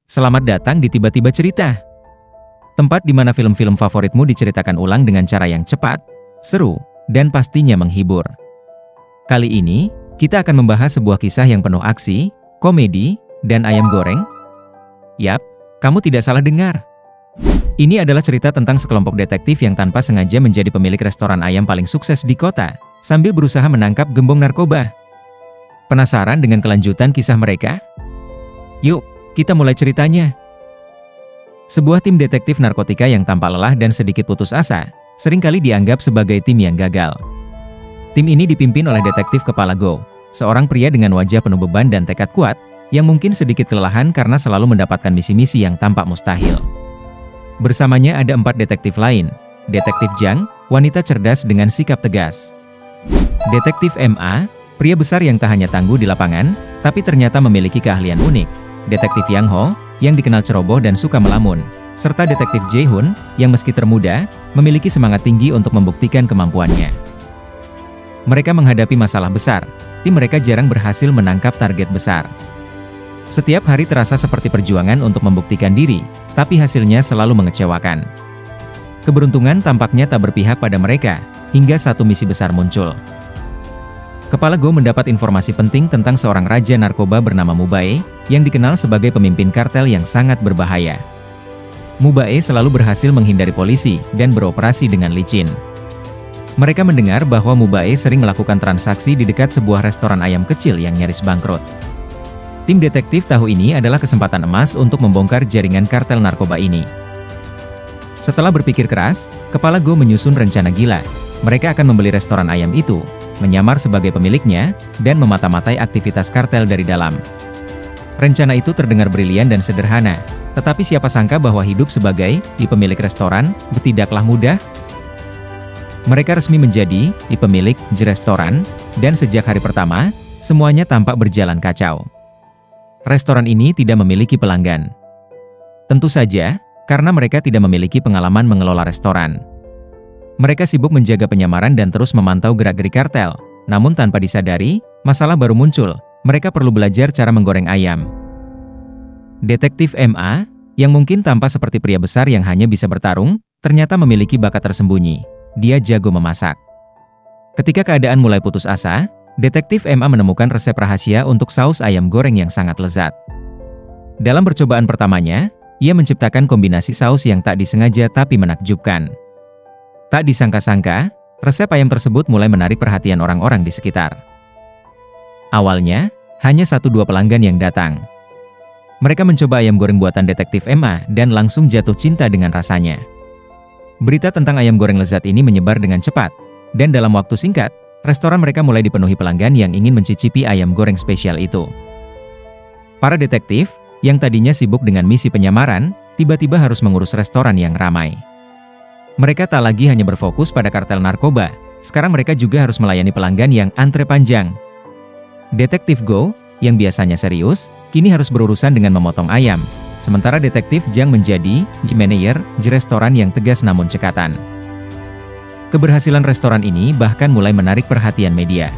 Selamat datang di Tiba-Tiba Cerita. Tempat di mana film-film favoritmu diceritakan ulang dengan cara yang cepat, seru, dan pastinya menghibur. Kali ini, kita akan membahas sebuah kisah yang penuh aksi, komedi, dan ayam goreng. Yap, kamu tidak salah dengar. Ini adalah cerita tentang sekelompok detektif yang tanpa sengaja menjadi pemilik restoran ayam paling sukses di kota, sambil berusaha menangkap gembong narkoba. Penasaran dengan kelanjutan kisah mereka? Yuk, kita mulai ceritanya. Sebuah tim detektif narkotika yang tampak lelah dan sedikit putus asa, seringkali dianggap sebagai tim yang gagal. Tim ini dipimpin oleh detektif kepala Go, seorang pria dengan wajah penuh beban dan tekad kuat, yang mungkin sedikit kelelahan karena selalu mendapatkan misi-misi yang tampak mustahil. Bersamanya ada 4 detektif lain, Detektif Jang, wanita cerdas dengan sikap tegas. Detektif MA, pria besar yang tak hanya tangguh di lapangan, tapi ternyata memiliki keahlian unik. Detektif Yang Ho, yang dikenal ceroboh dan suka melamun. Serta Detektif Jae-hoon, yang meski termuda, memiliki semangat tinggi untuk membuktikan kemampuannya. Mereka menghadapi masalah besar, tim mereka jarang berhasil menangkap target besar. Setiap hari terasa seperti perjuangan untuk membuktikan diri, tapi hasilnya selalu mengecewakan. Keberuntungan tampaknya tak berpihak pada mereka, hingga satu misi besar muncul. Kepala Go mendapat informasi penting tentang seorang raja narkoba bernama Mubae, yang dikenal sebagai pemimpin kartel yang sangat berbahaya. Mubae selalu berhasil menghindari polisi dan beroperasi dengan licin. Mereka mendengar bahwa Mubae sering melakukan transaksi di dekat sebuah restoran ayam kecil yang nyaris bangkrut. Tim detektif tahu ini adalah kesempatan emas untuk membongkar jaringan kartel narkoba ini. Setelah berpikir keras, Kepala Go menyusun rencana gila. Mereka akan membeli restoran ayam itu, menyamar sebagai pemiliknya, dan memata-matai aktivitas kartel dari dalam. Rencana itu terdengar brilian dan sederhana, tetapi siapa sangka bahwa hidup sebagai pemilik restoran tidaklah mudah. Mereka resmi menjadi pemilik restoran, dan sejak hari pertama, semuanya tampak berjalan kacau. Restoran ini tidak memiliki pelanggan. Tentu saja, karena mereka tidak memiliki pengalaman mengelola restoran. Mereka sibuk menjaga penyamaran dan terus memantau gerak-gerik kartel. Namun tanpa disadari, masalah baru muncul. Mereka perlu belajar cara menggoreng ayam. Detektif MA, yang mungkin tampak seperti pria besar yang hanya bisa bertarung, ternyata memiliki bakat tersembunyi. Dia jago memasak. Ketika keadaan mulai putus asa, Detektif MA menemukan resep rahasia untuk saus ayam goreng yang sangat lezat. Dalam percobaan pertamanya, ia menciptakan kombinasi saus yang tak disengaja tapi menakjubkan. Tak disangka-sangka, resep ayam tersebut mulai menarik perhatian orang-orang di sekitar. Awalnya, hanya 1-2 pelanggan yang datang. Mereka mencoba ayam goreng buatan Detektif MA dan langsung jatuh cinta dengan rasanya. Berita tentang ayam goreng lezat ini menyebar dengan cepat, dan dalam waktu singkat, restoran mereka mulai dipenuhi pelanggan yang ingin mencicipi ayam goreng spesial itu. Para detektif, yang tadinya sibuk dengan misi penyamaran, tiba-tiba harus mengurus restoran yang ramai. Mereka tak lagi hanya berfokus pada kartel narkoba, sekarang mereka juga harus melayani pelanggan yang antre panjang. Detektif Go, yang biasanya serius, kini harus berurusan dengan memotong ayam, sementara Detektif Jang menjadi manajer restoran yang tegas namun cekatan. Keberhasilan restoran ini bahkan mulai menarik perhatian media.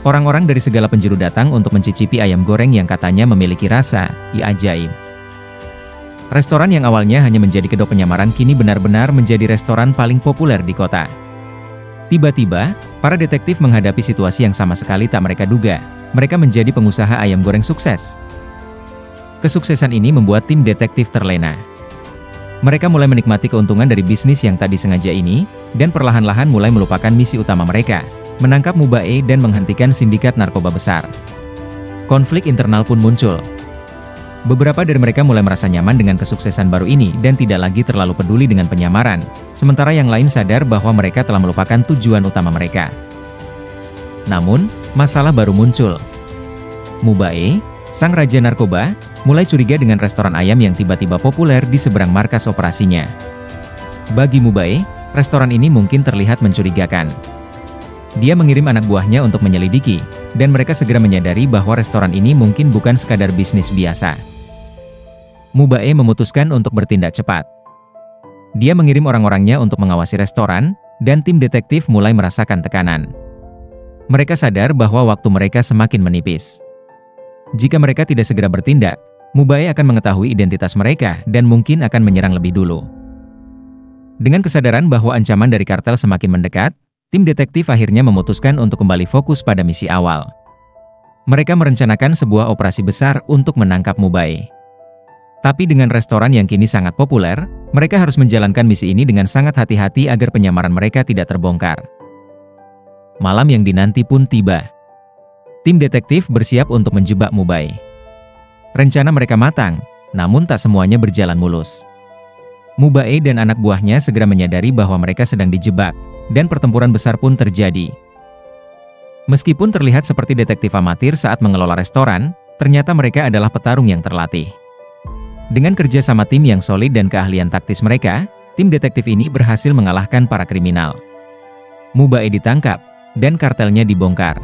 Orang-orang dari segala penjuru datang untuk mencicipi ayam goreng yang katanya memiliki rasa ajaib. Restoran yang awalnya hanya menjadi kedok penyamaran kini benar-benar menjadi restoran paling populer di kota. Tiba-tiba, para detektif menghadapi situasi yang sama sekali tak mereka duga. Mereka menjadi pengusaha ayam goreng sukses. Kesuksesan ini membuat tim detektif terlena. Mereka mulai menikmati keuntungan dari bisnis yang tak disengaja ini, dan perlahan-lahan mulai melupakan misi utama mereka, menangkap Mubae dan menghentikan sindikat narkoba besar. Konflik internal pun muncul. Beberapa dari mereka mulai merasa nyaman dengan kesuksesan baru ini dan tidak lagi terlalu peduli dengan penyamaran, sementara yang lain sadar bahwa mereka telah melupakan tujuan utama mereka. Namun, masalah baru muncul. Mubae, sang raja narkoba, mulai curiga dengan restoran ayam yang tiba-tiba populer di seberang markas operasinya. Bagi Mubae, restoran ini mungkin terlihat mencurigakan. Dia mengirim anak buahnya untuk menyelidiki, dan mereka segera menyadari bahwa restoran ini mungkin bukan sekadar bisnis biasa. Mubae memutuskan untuk bertindak cepat. Dia mengirim orang-orangnya untuk mengawasi restoran, dan tim detektif mulai merasakan tekanan. Mereka sadar bahwa waktu mereka semakin menipis. Jika mereka tidak segera bertindak, Mubae akan mengetahui identitas mereka dan mungkin akan menyerang lebih dulu. Dengan kesadaran bahwa ancaman dari kartel semakin mendekat, tim detektif akhirnya memutuskan untuk kembali fokus pada misi awal. Mereka merencanakan sebuah operasi besar untuk menangkap Mubae. Tapi dengan restoran yang kini sangat populer, mereka harus menjalankan misi ini dengan sangat hati-hati agar penyamaran mereka tidak terbongkar. Malam yang dinanti pun tiba. Tim detektif bersiap untuk menjebak Mubae. Rencana mereka matang, namun tak semuanya berjalan mulus. Mubae dan anak buahnya segera menyadari bahwa mereka sedang dijebak, dan pertempuran besar pun terjadi. Meskipun terlihat seperti detektif amatir saat mengelola restoran, ternyata mereka adalah petarung yang terlatih. Dengan kerja sama tim yang solid dan keahlian taktis mereka, tim detektif ini berhasil mengalahkan para kriminal. Mubae ditangkap, dan kartelnya dibongkar.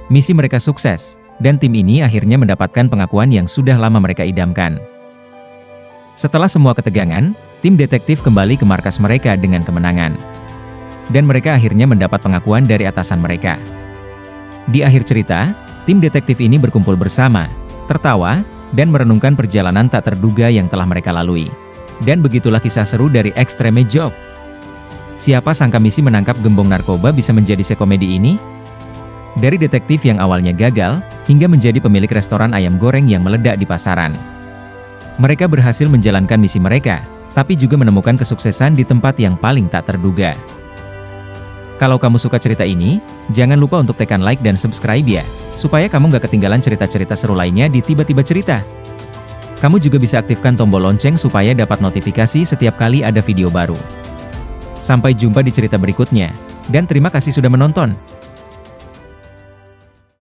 Misi mereka sukses, dan tim ini akhirnya mendapatkan pengakuan yang sudah lama mereka idamkan. Setelah semua ketegangan, tim detektif kembali ke markas mereka dengan kemenangan. Dan mereka akhirnya mendapat pengakuan dari atasan mereka. Di akhir cerita, tim detektif ini berkumpul bersama, tertawa, dan merenungkan perjalanan tak terduga yang telah mereka lalui. Dan begitulah kisah seru dari Extreme Job. Siapa sangka misi menangkap gembong narkoba bisa menjadi sekomedi ini? Dari detektif yang awalnya gagal, hingga menjadi pemilik restoran ayam goreng yang meledak di pasaran. Mereka berhasil menjalankan misi mereka, tapi juga menemukan kesuksesan di tempat yang paling tak terduga. Kalau kamu suka cerita ini, jangan lupa untuk tekan like dan subscribe ya, supaya kamu gak ketinggalan cerita-cerita seru lainnya di Tiba-Tiba Cerita. Kamu juga bisa aktifkan tombol lonceng supaya dapat notifikasi setiap kali ada video baru. Sampai jumpa di cerita berikutnya, dan terima kasih sudah menonton.